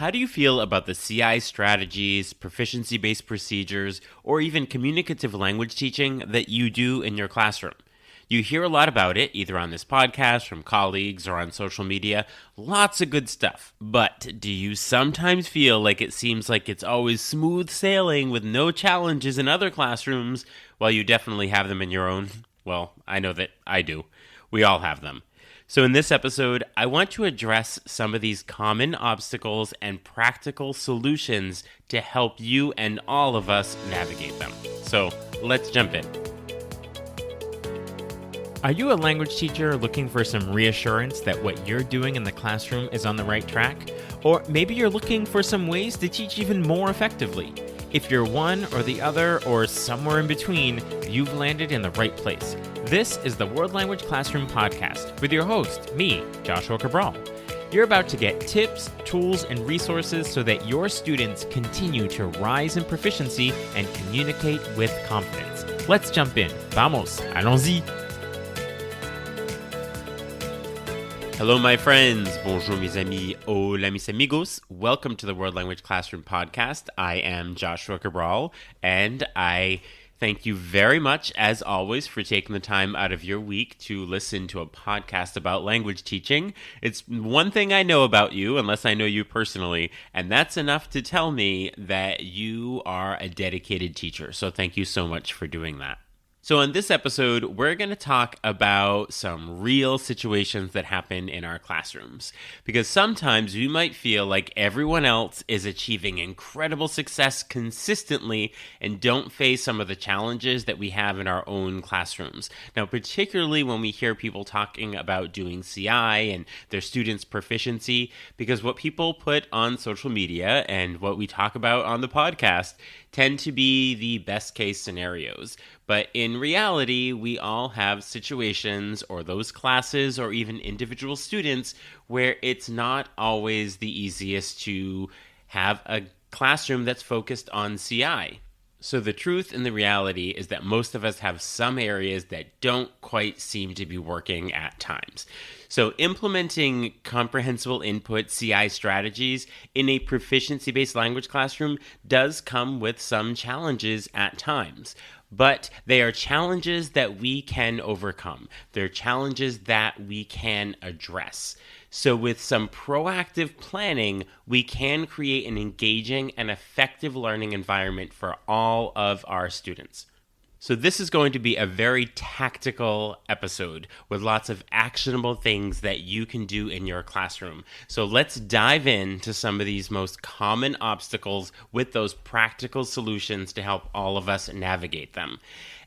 How do you feel about the CI strategies, proficiency-based procedures, or even communicative language teaching that you do in your classroom? You hear a lot about it, either on this podcast, from colleagues, or on social media. Lots of good stuff. But do you sometimes feel like it seems like it's always smooth sailing with no challenges in other classrooms, while you definitely have them in your own? Well, I know that I do. We all have them. So in this episode, I want to address some of these common obstacles and practical solutions to help you and all of us navigate them. So let's jump in. Are you a language teacher looking for some reassurance that what you're doing in the classroom is on the right track? Or maybe you're looking for some ways to teach even more effectively. If you're one or the other or somewhere in between, you've landed in the right place. This is the World Language Classroom Podcast with your host, me, Joshua Cabral. You're about to get tips, tools, and resources so that your students continue to rise in proficiency and communicate with confidence. Let's jump in. Vamos, allons-y. Hello, my friends. Bonjour, mes amis. Hola, mis amigos. Welcome to the World Language Classroom Podcast. I am Joshua Cabral, and I thank you very much, as always, for taking the time out of your week to listen to a podcast about language teaching. It's one thing I know about you, unless I know you personally, and that's enough to tell me that you are a dedicated teacher. So thank you so much for doing that. So in this episode, we're going to talk about some real situations that happen in our classrooms. Because sometimes we might feel like everyone else is achieving incredible success consistently and don't face some of the challenges that we have in our own classrooms. Now, particularly when we hear people talking about doing CI and their students' proficiency, because what people put on social media and what we talk about on the podcast tend to be the best case scenarios. But in reality, we all have situations or those classes or even individual students where it's not always the easiest to have a classroom that's focused on CI. So the truth and the reality is that most of us have some areas that don't quite seem to be working at times. So implementing comprehensible input CI strategies in a proficiency-based language classroom does come with some challenges at times. But they are challenges that we can overcome. They're challenges that we can address. So with some proactive planning, we can create an engaging and effective learning environment for all of our students. So this is going to be a very tactical episode with lots of actionable things that you can do in your classroom. So let's dive into some of these most common obstacles with those practical solutions to help all of us navigate them.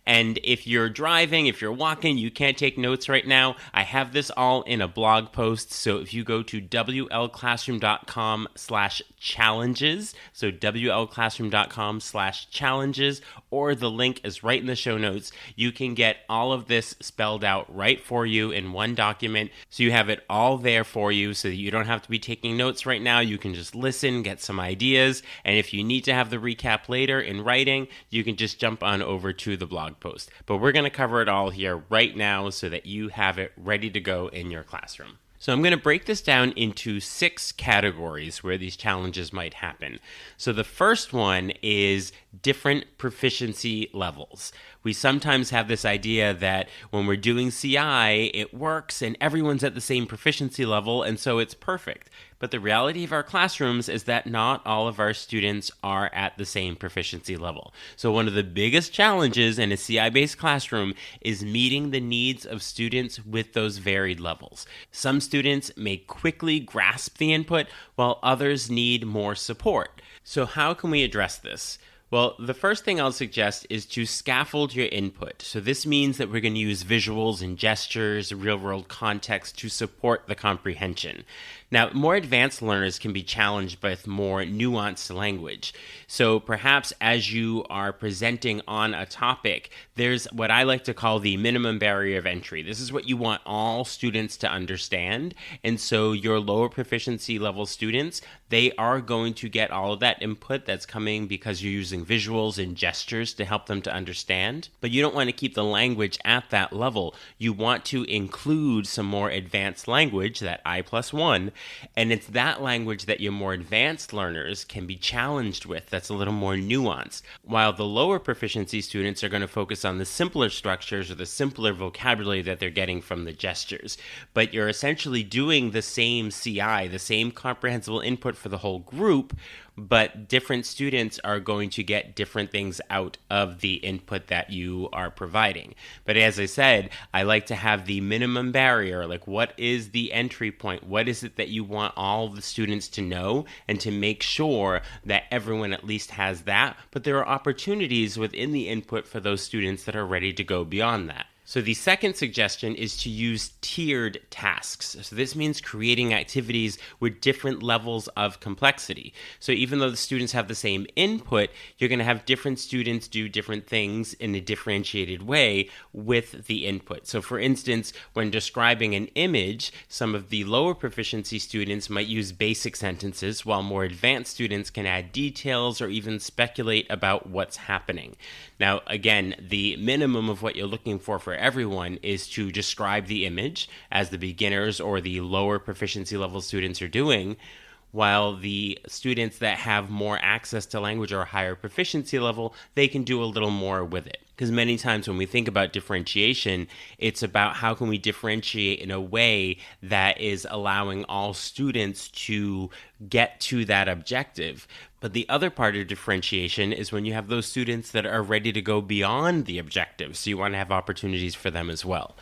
And if you're driving, if you're walking, you can't take notes right now, I have this all in a blog post. So if you go to wlclassroom.com/challenges, so wlclassroom.com/challenges, or the link is right in the show notes, you can get all of this spelled out right for you in one document. So you have it all there for you so that you don't have to be taking notes right now. You can just listen, get some ideas. And if you need to have the recap later in writing, you can just jump on over to the blog post. But we're going to cover it all here right now so that you have it ready to go in your classroom. So I'm going to break this down into 6 categories where these challenges might happen. So the first one is different proficiency levels. We sometimes have this idea that when we're doing CI, it works and everyone's at the same proficiency level, and so it's perfect. But the reality of our classrooms is that not all of our students are at the same proficiency level. So one of the biggest challenges in a CI-based classroom is meeting the needs of students with those varied levels. Some students may quickly grasp the input, while others need more support. So how can we address this? Well, the first thing I'll suggest is to scaffold your input. So this means that we're going to use visuals and gestures, real-world context to support the comprehension. Now, more advanced learners can be challenged with more nuanced language. So perhaps as you are presenting on a topic, there's what I like to call the minimum barrier of entry. This is what you want all students to understand. And so your lower proficiency level students, they are going to get all of that input that's coming because you're using visuals and gestures to help them to understand. But you don't want to keep the language at that level. You want to include some more advanced language, that I+1, And it's that language that your more advanced learners can be challenged with that's a little more nuanced, while the lower proficiency students are going to focus on the simpler structures or the simpler vocabulary that they're getting from the gestures. But you're essentially doing the same CI, the same comprehensible input for the whole group, but different students are going to get different things out of the input that you are providing. But as I said, I like to have the minimum barrier, like what is the entry point? What is it that you want all the students to know, and to make sure that everyone at least has that, but there are opportunities within the input for those students that are ready to go beyond that. So the second suggestion is to use tiered tasks. So this means creating activities with different levels of complexity. So even though the students have the same input, you're going to have different students do different things in a differentiated way with the input. So for instance, when describing an image, some of the lower proficiency students might use basic sentences, while more advanced students can add details or even speculate about what's happening. Now, again, the minimum of what you're looking for everyone is to describe the image, as the beginners or the lower proficiency level students are doing, while the students that have more access to language or higher proficiency level, they can do a little more with it. Because many times when we think about differentiation, it's about how can we differentiate in a way that is allowing all students to get to that objective. But the other part of differentiation is when you have those students that are ready to go beyond the objective. So you want to have opportunities for them as well.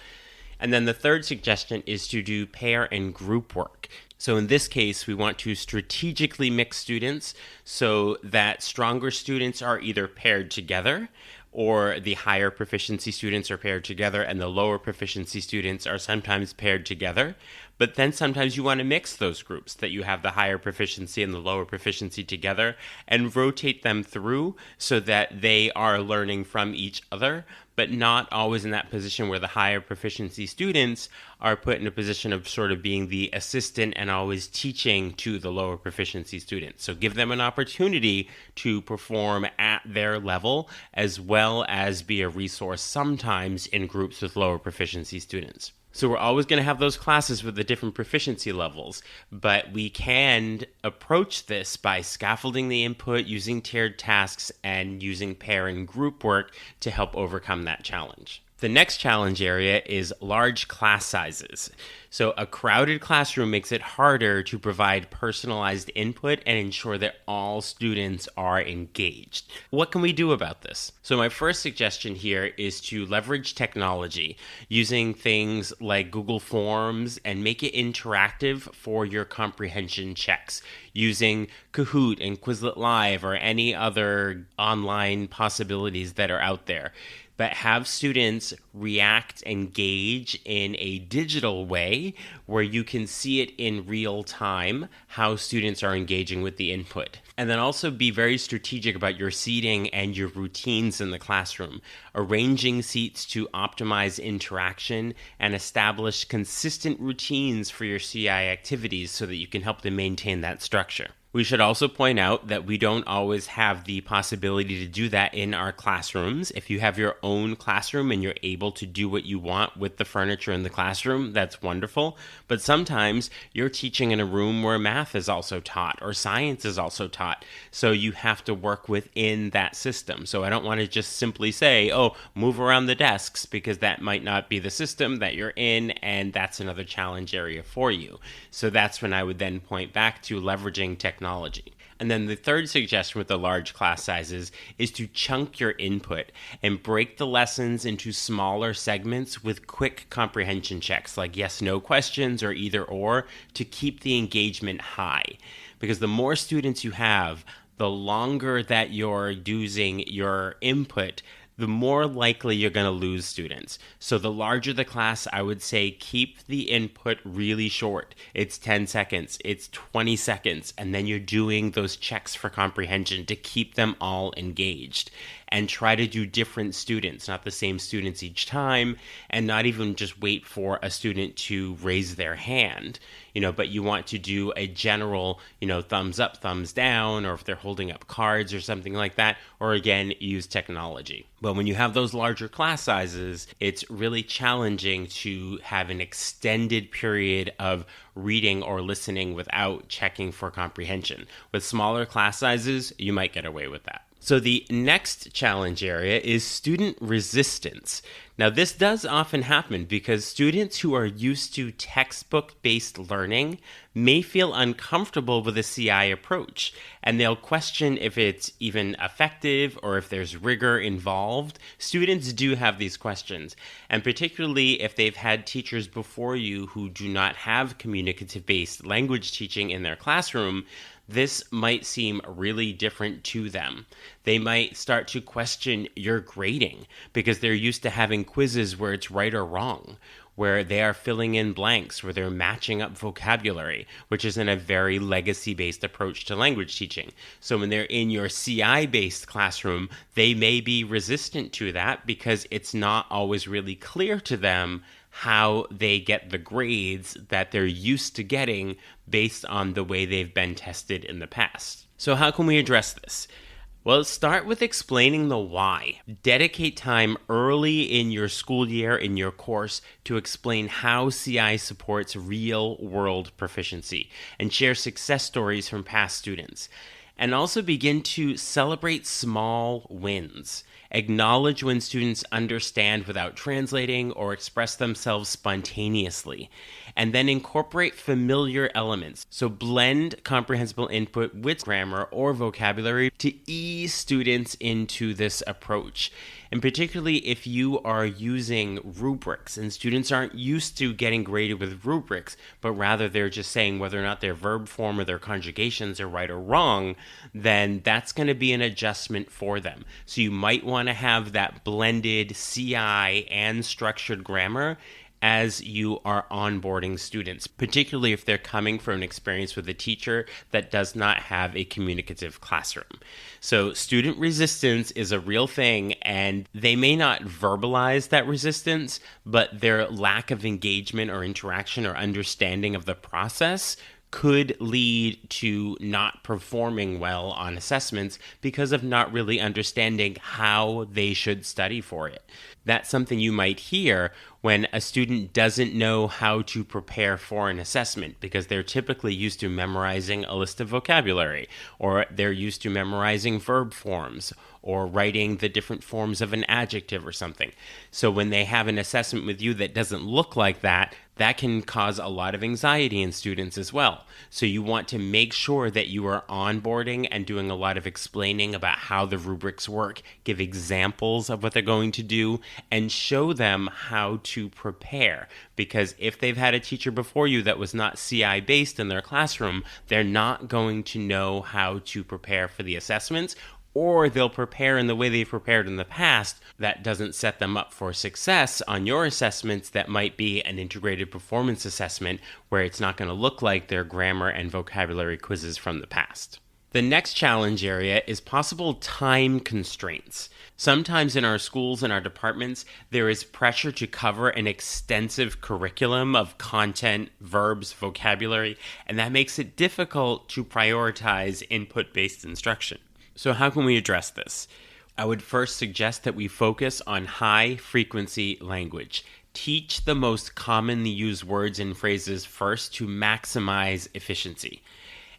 And then the third suggestion is to do pair and group work. So in this case, we want to strategically mix students so that stronger students are either paired together, or the higher proficiency students are paired together and the lower proficiency students are sometimes paired together. But then sometimes you want to mix those groups, that you have the higher proficiency and the lower proficiency together and rotate them through so that they are learning from each other, but not always in that position where the higher proficiency students are put in a position of sort of being the assistant and always teaching to the lower proficiency students. So give them an opportunity to perform at their level, as well as be a resource sometimes in groups with lower proficiency students. So we're always going to have those classes with the different proficiency levels, but we can approach this by scaffolding the input, using tiered tasks, and using pair and group work to help overcome that challenge. The next challenge area is large class sizes. So a crowded classroom makes it harder to provide personalized input and ensure that all students are engaged. What can we do about this? So my first suggestion here is to leverage technology using things like Google Forms and make it interactive for your comprehension checks, using Kahoot and Quizlet Live or any other online possibilities that are out there. But have students react, engage in a digital way where you can see it in real time, how students are engaging with the input. And then also be very strategic about your seating and your routines in the classroom, arranging seats to optimize interaction and establish consistent routines for your CI activities so that you can help them maintain that structure. We should also point out that we don't always have the possibility to do that in our classrooms. If you have your own classroom and you're able to do what you want with the furniture in the classroom, that's wonderful. But sometimes you're teaching in a room where math is also taught or science is also taught. So you have to work within that system. So I don't want to just simply say, oh, move around the desks, because that might not be the system that you're in, and that's another challenge area for you. So that's when I would then point back to leveraging technology. And then the third suggestion with the large class sizes is to chunk your input and break the lessons into smaller segments with quick comprehension checks like yes/no questions or either or, to keep the engagement high. Because the more students you have, the longer that you're using your input, the more likely you're going to lose students. So the larger the class, I would say keep the input really short. It's 10 seconds, it's 20 seconds, and then you're doing those checks for comprehension to keep them all engaged. and try to do different students, not the same students each time, and not even just wait for a student to raise their hand, but you want to do a general, thumbs up, thumbs down, or if they're holding up cards or something like that, or again, use technology. But when you have those larger class sizes, it's really challenging to have an extended period of reading or listening without checking for comprehension. With smaller class sizes, you might get away with that. So the next challenge area is student resistance. Now, this does often happen because students who are used to textbook-based learning may feel uncomfortable with a CI approach, and they'll question if it's even effective or if there's rigor involved. Students do have these questions, and particularly if they've had teachers before you who do not have communicative-based language teaching in their classroom, this might seem really different to them. They might start to question your grading because they're used to having quizzes where it's right or wrong, where they are filling in blanks, where they're matching up vocabulary, which is in a very legacy-based approach to language teaching. So when they're in your CI-based classroom, they may be resistant to that because it's not always really clear to them how they get the grades that they're used to getting based on the way they've been tested in the past. So how can we address this? Well, start with explaining the why. Dedicate time early in your school year, in your course, to explain how CI supports real-world proficiency and share success stories from past students. And also begin to celebrate small wins. Acknowledge when students understand without translating or express themselves spontaneously. And then incorporate familiar elements. So blend comprehensible input with grammar or vocabulary to ease students into this approach. And particularly if you are using rubrics and students aren't used to getting graded with rubrics, but rather they're just saying whether or not their verb form or their conjugations are right or wrong, then that's going to be an adjustment for them. So you might want to have that blended CI and structured grammar as you are onboarding students, particularly if they're coming from an experience with a teacher that does not have a communicative classroom. So student resistance is a real thing, and they may not verbalize that resistance, but their lack of engagement or interaction or understanding of the process could lead to not performing well on assessments because of not really understanding how they should study for it. That's something you might hear when a student doesn't know how to prepare for an assessment because they're typically used to memorizing a list of vocabulary, or they're used to memorizing verb forms, or writing the different forms of an adjective or something. So when they have an assessment with you that doesn't look like that, that can cause a lot of anxiety in students as well. So you want to make sure that you are onboarding and doing a lot of explaining about how the rubrics work, give examples of what they're going to do, and show them how to prepare. Because if they've had a teacher before you that was not CI-based in their classroom, they're not going to know how to prepare for the assessments, or they'll prepare in the way they've prepared in the past that doesn't set them up for success on your assessments that might be an integrated performance assessment where it's not going to look like their grammar and vocabulary quizzes from the past. The next challenge area is possible time constraints. Sometimes in our schools and our departments, there is pressure to cover an extensive curriculum of content, verbs, vocabulary, and that makes it difficult to prioritize input-based instruction. So how can we address this? I would first suggest that we focus on high-frequency language. Teach the most commonly used words and phrases first to maximize efficiency.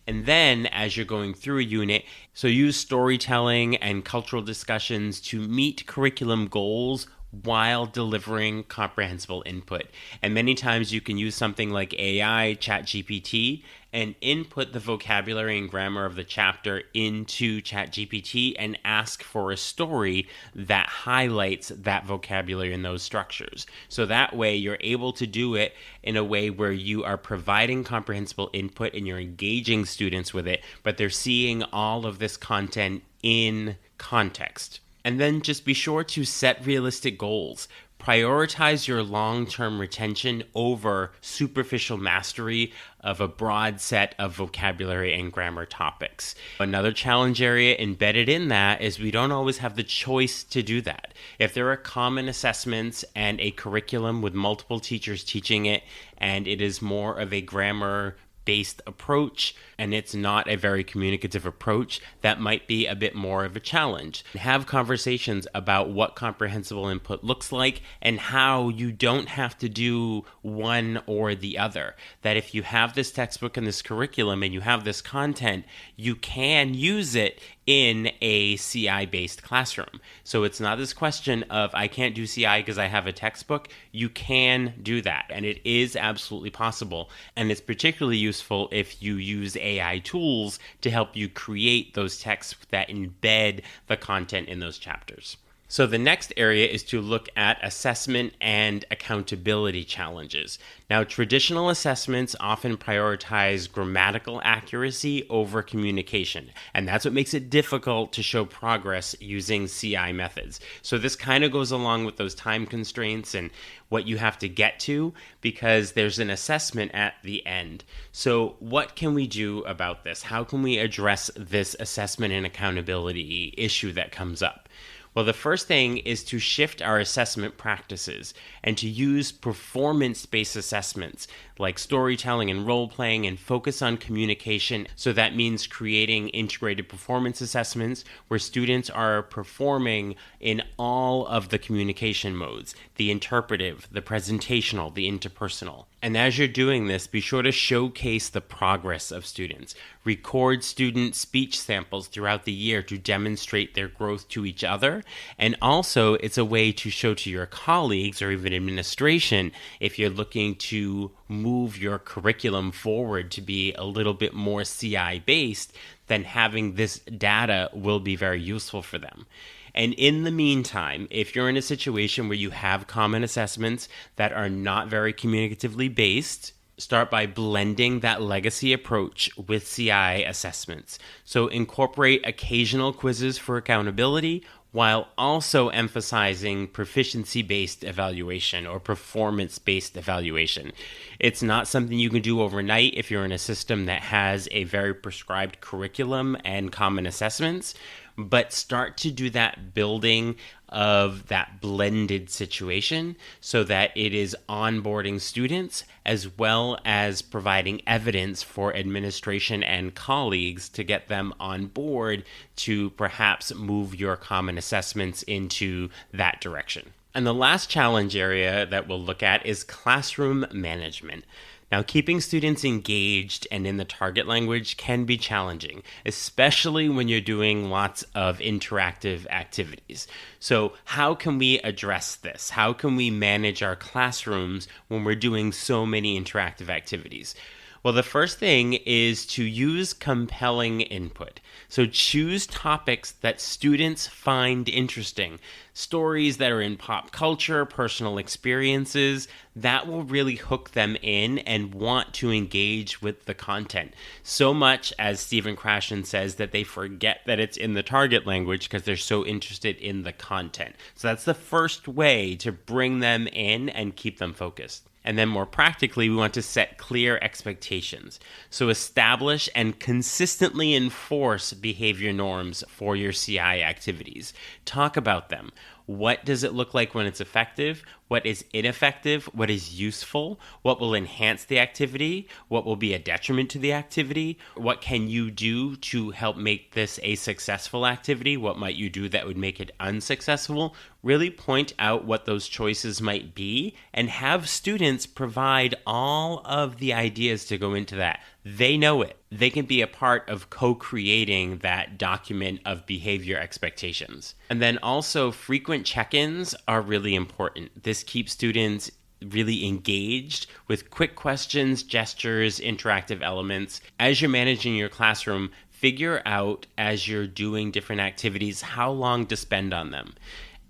And then, as you're going through a unit, so use storytelling and cultural discussions to meet curriculum goals while delivering comprehensible input. And many times you can use something like AI, ChatGPT, and input the vocabulary and grammar of the chapter into ChatGPT and ask for a story that highlights that vocabulary and those structures. So that way you're able to do it in a way where you are providing comprehensible input and you're engaging students with it, but they're seeing all of this content in context. And then just be sure to set realistic goals. prioritize your long-term retention over superficial mastery of a broad set of vocabulary and grammar topics. Another challenge area embedded in that is we don't always have the choice to do that. If there are common assessments and a curriculum with multiple teachers teaching it, and it is more of a grammar-based approach, and it's not a very communicative approach, that might be a bit more of a challenge. Have conversations about what comprehensible input looks like and how you don't have to do one or the other. That if you have this textbook and this curriculum and you have this content, you can use it in a CI-based classroom. So it's not this question of I can't do CI because I have a textbook. You can do that, and it is absolutely possible. And it's particularly useful if you use AI tools to help you create those texts that embed the content in those chapters. So the next area is to look at assessment and accountability challenges. Now, traditional assessments often prioritize grammatical accuracy over communication, and that's what makes it difficult to show progress using CI methods. So this kind of goes along with those time constraints and what you have to get to, because there's an assessment at the end. So what can we do about this? How can we address this assessment and accountability issue that comes up? Well, the first thing is to shift our assessment practices and to use performance-based assessments like storytelling and role-playing and focus on communication. So that means creating integrated performance assessments where students are performing in all of the communication modes, the interpretive, the presentational, the interpersonal. And as you're doing this, be sure to showcase the progress of students. Record student speech samples throughout the year to demonstrate their growth to each other. And also, it's a way to show to your colleagues or even administration if you're looking to move your curriculum forward to be a little bit more CI-based, then having this data will be very useful for them. And in the meantime, if you're in a situation where you have common assessments that are not very communicatively based, start by blending that legacy approach with CI assessments. So incorporate occasional quizzes for accountability while also emphasizing proficiency-based evaluation or performance-based evaluation. It's not something you can do overnight if you're in a system that has a very prescribed curriculum and common assessments, but start to do that building of that blended situation so that it is onboarding students as well as providing evidence for administration and colleagues to get them on board to perhaps move your common assessments into that direction. And the last challenge area that we'll look at is classroom management. Now, keeping students engaged and in the target language can be challenging, especially when you're doing lots of interactive activities. So how can we address this? How can we manage our classrooms when we're doing so many interactive activities? Well, the first thing is to use compelling input. So choose topics that students find interesting, stories that are in pop culture, personal experiences, that will really hook them in and want to engage with the content. So much, as Stephen Krashen says, that they forget that it's in the target language because they're so interested in the content. So that's the first way to bring them in and keep them focused. And then more practically, we want to set clear expectations. So establish and consistently enforce behavior norms for your CI activities. Talk about them. What does it look like when it's effective? What is ineffective? What is useful? What will enhance the activity? What will be a detriment to the activity? What can you do to help make this a successful activity? What might you do that would make it unsuccessful? Really point out what those choices might be and have students provide all of the ideas to go into that. They know it. They can be a part of co-creating that document of behavior expectations. And then also frequent check-ins are really important. This keeps students really engaged with quick questions, gestures, interactive elements. As you're managing your classroom, figure out as you're doing different activities how long to spend on them.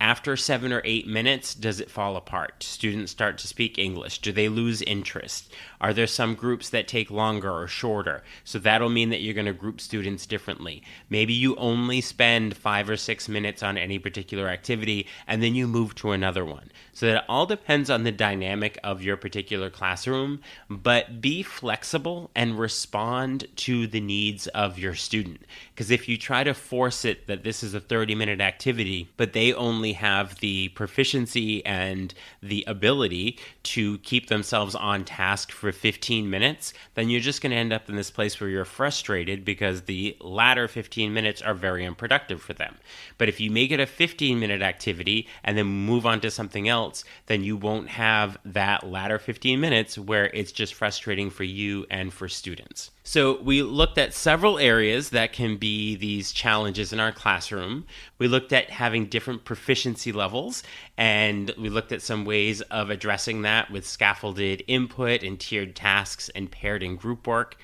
After 7 or 8 minutes, does it fall apart? Students start to speak English. Do they lose interest? Are there some groups that take longer or shorter? So that'll mean that you're going to group students differently. Maybe you only spend 5 or 6 minutes on any particular activity, and then you move to another one. So that all depends on the dynamic of your particular classroom, but be flexible and respond to the needs of your student. Because if you try to force it that this is a 30-minute activity, but they only have the proficiency and the ability to keep themselves on task for 15 minutes, then you're just going to end up in this place where you're frustrated because the latter 15 minutes are very unproductive for them. But if you make it a 15-minute activity and then move on to something else, then you won't have that latter 15 minutes where it's just frustrating for you and for students. So we looked at several areas that can be these challenges in our classroom. We looked at having different proficiency levels, and we looked at some ways of addressing that with scaffolded input and tiered tasks and paired and group work.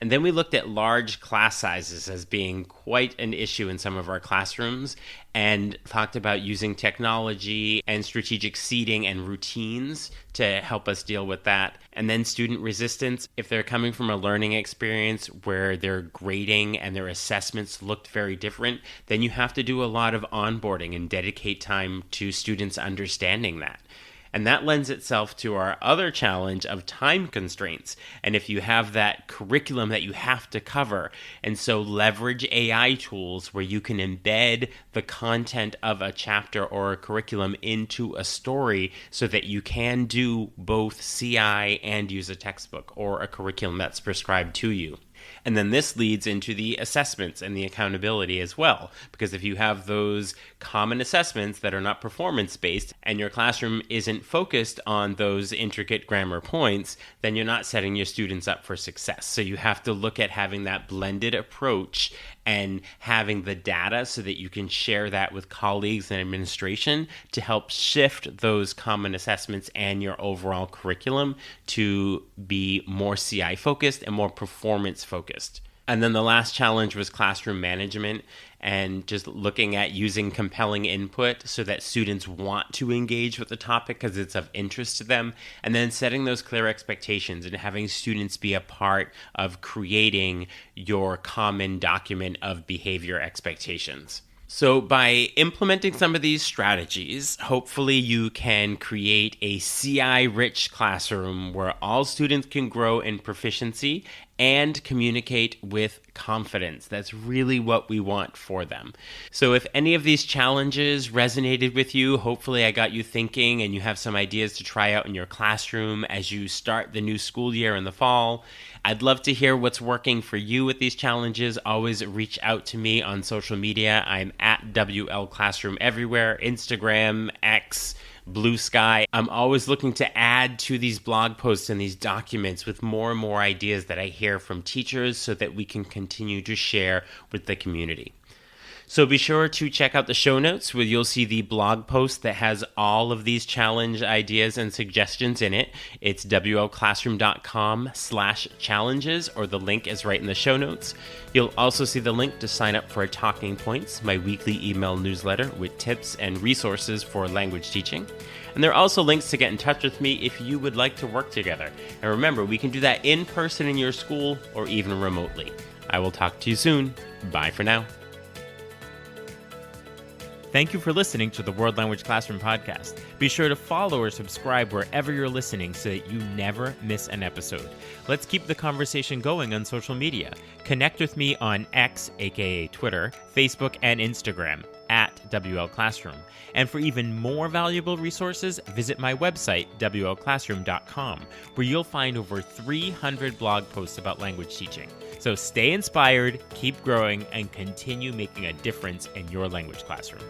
And then we looked at large class sizes as being quite an issue in some of our classrooms and talked about using technology and strategic seating and routines to help us deal with that. And then student resistance. If they're coming from a learning experience where their grading and their assessments looked very different, then you have to do a lot of onboarding and dedicate time to students understanding that. And that lends itself to our other challenge of time constraints. And if you have that curriculum that you have to cover, and so leverage AI tools where you can embed the content of a chapter or a curriculum into a story so that you can do both CI and use a textbook or a curriculum that's prescribed to you. And then this leads into the assessments and the accountability as well, because if you have those common assessments that are not performance-based and your classroom isn't focused on those intricate grammar points, then you're not setting your students up for success. So you have to look at having that blended approach and having the data so that you can share that with colleagues and administration to help shift those common assessments and your overall curriculum to be more CI focused and more performance focused. And then the last challenge was classroom management and just looking at using compelling input so that students want to engage with the topic because it's of interest to them, and then setting those clear expectations and having students be a part of creating your common document of behavior expectations. So by implementing some of these strategies, hopefully you can create a CI-rich classroom where all students can grow in proficiency and communicate with confidence. That's really what we want for them. So if any of these challenges resonated with you, hopefully I got you thinking and you have some ideas to try out in your classroom as you start the new school year in the fall. I'd love to hear what's working for you with these challenges. Always reach out to me on social media. I'm at WL Classroom everywhere, Instagram, X, Blue Sky. I'm always looking to add to these blog posts and these documents with more and more ideas that I hear from teachers so that we can continue to share with the community. So be sure to check out the show notes where you'll see the blog post that has all of these challenge ideas and suggestions in it. It's wlclassroom.com/challenges, or the link is right in the show notes. You'll also see the link to sign up for Talking Points, my weekly email newsletter with tips and resources for language teaching. And there are also links to get in touch with me if you would like to work together. And remember, we can do that in person in your school or even remotely. I will talk to you soon. Bye for now. Thank you for listening to the World Language Classroom podcast. Be sure to follow or subscribe wherever you're listening so that you never miss an episode. Let's keep the conversation going on social media. Connect with me on X, aka Twitter, Facebook, and Instagram at WL Classroom. And for even more valuable resources, visit my website, wlclassroom.com, where you'll find over 300 blog posts about language teaching. So stay inspired, keep growing, and continue making a difference in your language classroom.